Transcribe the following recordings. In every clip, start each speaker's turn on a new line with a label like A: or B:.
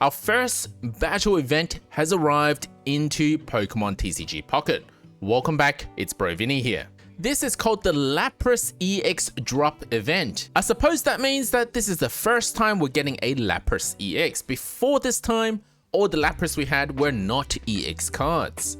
A: our first battle event has arrived into Pokemon TCG Pocket. Welcome back, it's Brovinnie here. This is called the Lapras EX drop event. I suppose that means that this is the first time we're getting a Lapras EX. Before this time, all the Lapras we had were not EX cards.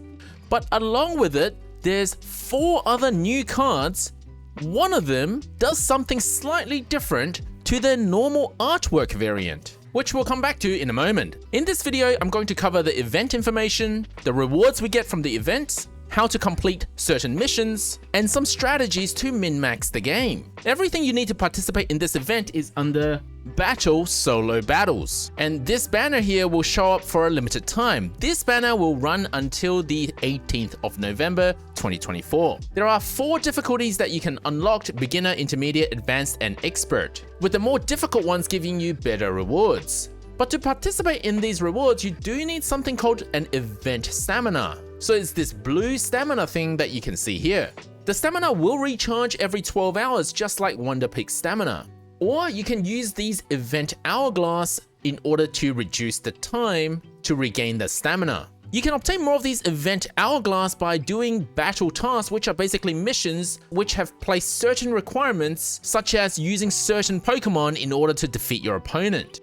A: But along with it, there's 4 other new cards. One of them does something slightly different to their normal artwork variant, which we'll come back to in a moment. In this video, I'm going to cover the event information, the rewards we get from the events, how to complete certain missions, and some strategies to min-max the game. Everything you need to participate in this event is under Battle Solo Battles, and this banner here will show up for a limited time. This banner will run until the 18th of November 2024. There are 4 difficulties that you can unlock: beginner, intermediate, advanced, and expert, with the more difficult ones giving you better rewards. But to participate in these rewards, you do need something called an event stamina. So it's this blue stamina thing that you can see here. The stamina will recharge every 12 hours, just like Wonder Peak stamina. Or you can use these event hourglass in order to reduce the time to regain the stamina. You can obtain more of these event hourglass by doing battle tasks, which are basically missions which have placed certain requirements, such as using certain Pokemon in order to defeat your opponent.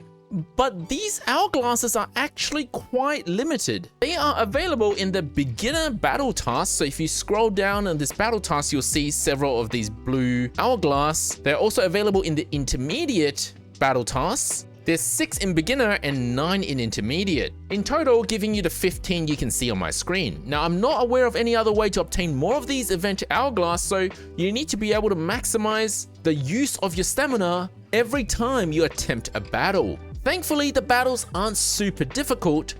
A: But these hourglasses are actually quite limited. They are available in the beginner battle task. So if you scroll down on this battle task, you'll see several of these blue hourglass. They're also available in the intermediate battle tasks. There's 6 in beginner and 9 in intermediate. In total, giving you the 15 you can see on my screen. Now, I'm not aware of any other way to obtain more of these event hourglass, so you need to be able to maximize the use of your stamina every time you attempt a battle. Thankfully, the battles aren't super difficult,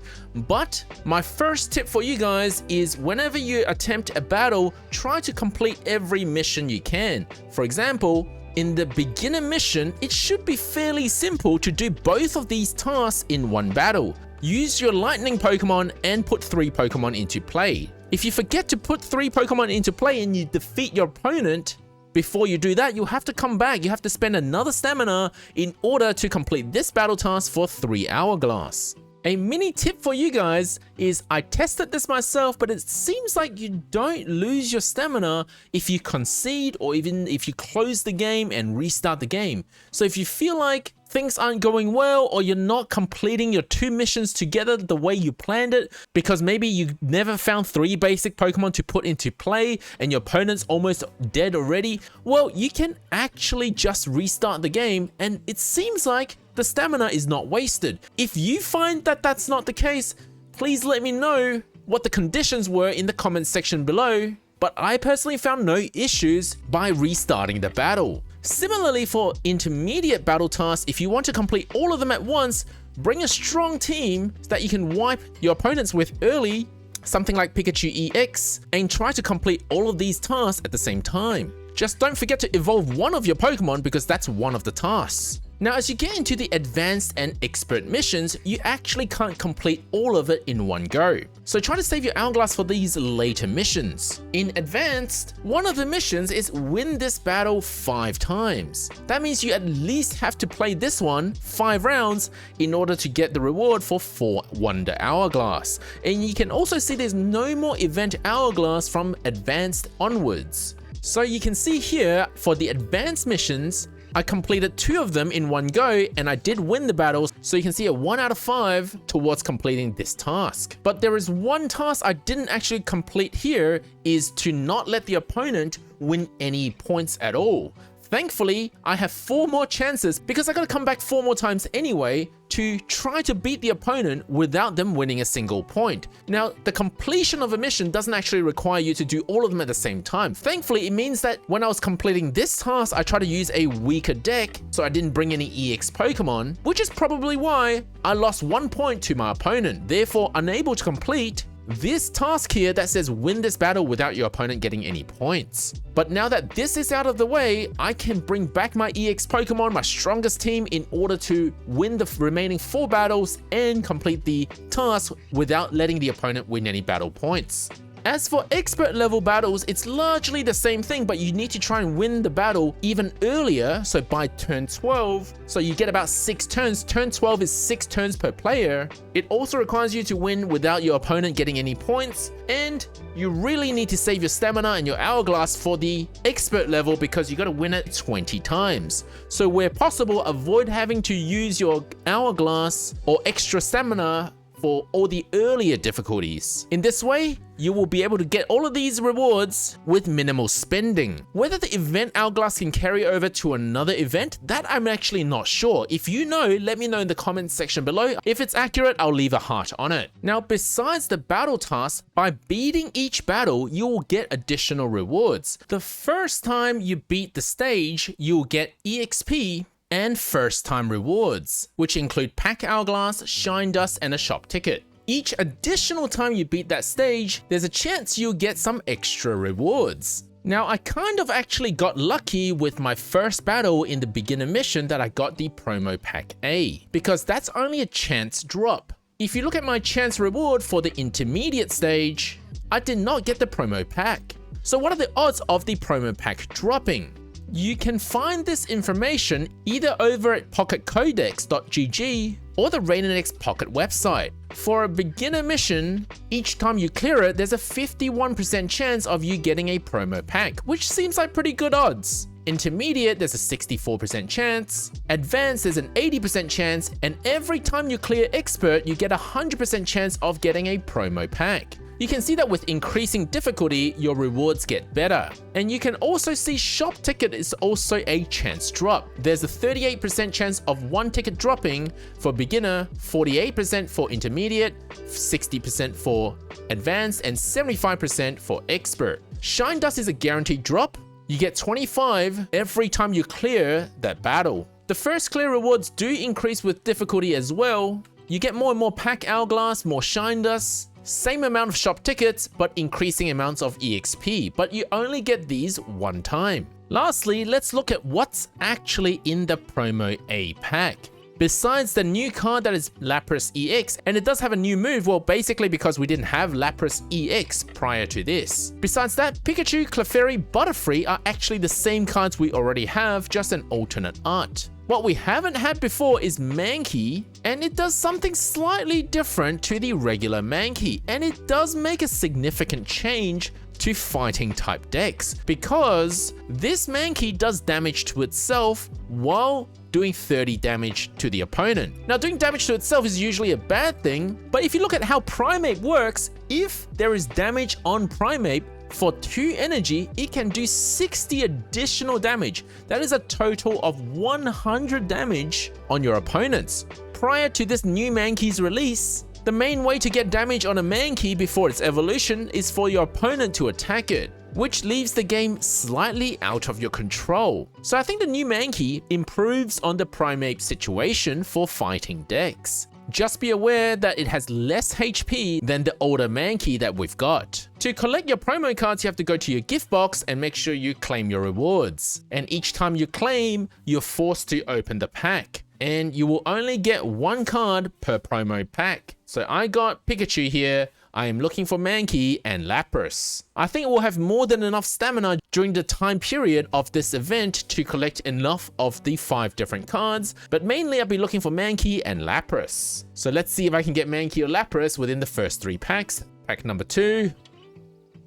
A: but my first tip for you guys is whenever you attempt a battle, try to complete every mission you can. For example, in the beginner mission, it should be fairly simple to do both of these tasks in one battle. Use your lightning Pokemon and put 3 Pokemon into play. If you forget to put 3 Pokemon into play and you defeat your opponent, before you do that, you'll have to come back. You have to spend another stamina in order to complete this battle task for 3 hourglass. A mini tip for you guys is I tested this myself, but it seems like you don't lose your stamina if you concede or even if you close the game and restart the game. So if you feel like things aren't going well or you're not completing your 2 missions together the way you planned it because maybe you never found 3 basic Pokemon to put into play and your opponent's almost dead already, well, you can actually just restart the game and it seems like the stamina is not wasted. If you find that that's not the case, please let me know what the conditions were in the comments section below, but I personally found no issues by restarting the battle. Similarly, for intermediate battle tasks, if you want to complete all of them at once, bring a strong team so that you can wipe your opponents with early, something like Pikachu EX, and try to complete all of these tasks at the same time. Just don't forget to evolve one of your Pokemon because that's one of the tasks. Now, as you get into the advanced and expert missions, you actually can't complete all of it in one go. So try to save your hourglass for these later missions. In advanced, one of the missions is win this battle 5 times. That means you at least have to play this one 5 rounds in order to get the reward for 4 Wonder Hourglass. And you can also see there's no more event hourglass from advanced onwards. So you can see here for the advanced missions, I completed 2 of them in one go and I did win the battles, so you can see a 1 out of 5 towards completing this task. But there is one task I didn't actually complete here, is to not let the opponent win any points at all. Thankfully, I have 4 more chances because I gotta come back 4 more times anyway to try to beat the opponent without them winning a single point. Now, the completion of a mission doesn't actually require you to do all of them at the same time. Thankfully, it means that when I was completing this task, I tried to use a weaker deck, so I didn't bring any EX Pokemon, which is probably why I lost 1 point to my opponent, therefore unable to complete this task here that says win this battle without your opponent getting any points. But now that this is out of the way, I can bring back my EX Pokemon, my strongest team, in order to win the remaining 4 battles and complete the task without letting the opponent win any battle points. As for expert level battles, it's largely the same thing, but you need to try and win the battle even earlier, so by turn 12, so you get about 6 turns. Turn 12 is 6 turns per player. It also requires you to win without your opponent getting any points, and you really need to save your stamina and your hourglass for the expert level because you got to win it 20 times. So where possible, avoid having to use your hourglass or extra stamina for all the earlier difficulties. In this way, you will be able to get all of these rewards with minimal spending. Whether the event hourglass can carry over to another event, that I'm actually not sure. If you know, let me know in the comments section below. If it's accurate, I'll leave a heart on it. Now, besides the battle tasks, by beating each battle, you will get additional rewards. The first time you beat the stage, you'll get EXP and first time rewards, which include pack hourglass, shine dust, and a shop ticket. Each additional time you beat that stage, there's a chance you'll get some extra rewards. Now, I kind of actually got lucky with my first battle in the beginner mission that I got the promo pack A, because that's only a chance drop. If you look at my chance reward for the intermediate stage, I did not get the promo pack. So what are the odds of the promo pack dropping? You can find this information either over at pocketcodex.gg or the RaidenX Pocket website. For a beginner mission, each time you clear it, there's a 51% chance of you getting a promo pack, which seems like pretty good odds. Intermediate, there's a 64% chance. Advanced, there's an 80% chance. And every time you clear expert, you get a 100% chance of getting a promo pack. You can see that with increasing difficulty, your rewards get better. And you can also see shop ticket is also a chance drop. There's a 38% chance of one ticket dropping for beginner, 48% for intermediate, 60% for advanced, and 75% for expert. Shine dust is a guaranteed drop. You get 25 every time you clear that battle. The first clear rewards do increase with difficulty as well. You get more and more pack hourglass, more shine dust, same amount of shop tickets, but increasing amounts of EXP, but you only get these one time. Lastly, let's look at what's actually in the promo A pack. Besides the new card that is Lapras EX, and it does have a new move, well, basically because we didn't have Lapras EX prior to this. Besides that, Pikachu, Clefairy, Butterfree are actually the same cards we already have, just an alternate art. What we haven't had before is Mankey, and it does something slightly different to the regular Mankey, and it does make a significant change to fighting type decks, because this Mankey does damage to itself while doing 30 damage to the opponent. Now, doing damage to itself is usually a bad thing, but if you look at how Primeape works, if there is damage on Primeape, for 2 energy, it can do 60 additional damage. That is a total of 100 damage on your opponents. Prior to this new Mankey's release, the main way to get damage on a Mankey before its evolution is for your opponent to attack it, which leaves the game slightly out of your control. So I think the new Mankey improves on the Primeape situation for fighting decks. Just be aware that it has less HP than the older Mankey that we've got. To collect your promo cards, you have to go to your gift box and make sure you claim your rewards. And each time you claim, you're forced to open the pack. And you will only get 1 card per promo pack. So I got Pikachu here. I am looking for Mankey and Lapras. I think we'll have more than enough stamina during the time period of this event to collect enough of the 5 different cards, but mainly I'll be looking for Mankey and Lapras. So let's see if I can get Mankey or Lapras within the first 3 packs. Pack number 2.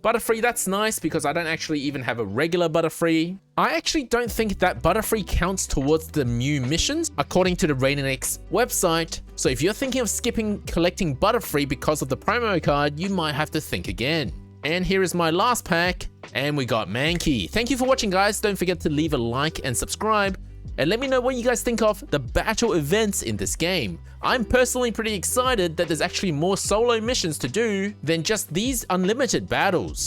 A: Butterfree, that's nice because I don't actually even have a regular Butterfree. I actually don't think that Butterfree counts towards the new missions, according to the RaidenX website. So if you're thinking of skipping collecting Butterfree because of the promo card, you might have to think again. And here is my last pack, and we got Mankey. Thank you for watching, guys. Don't forget to leave a like and subscribe. And let me know what you guys think of the battle events in this game. I'm personally pretty excited that there's actually more solo missions to do than just these unlimited battles.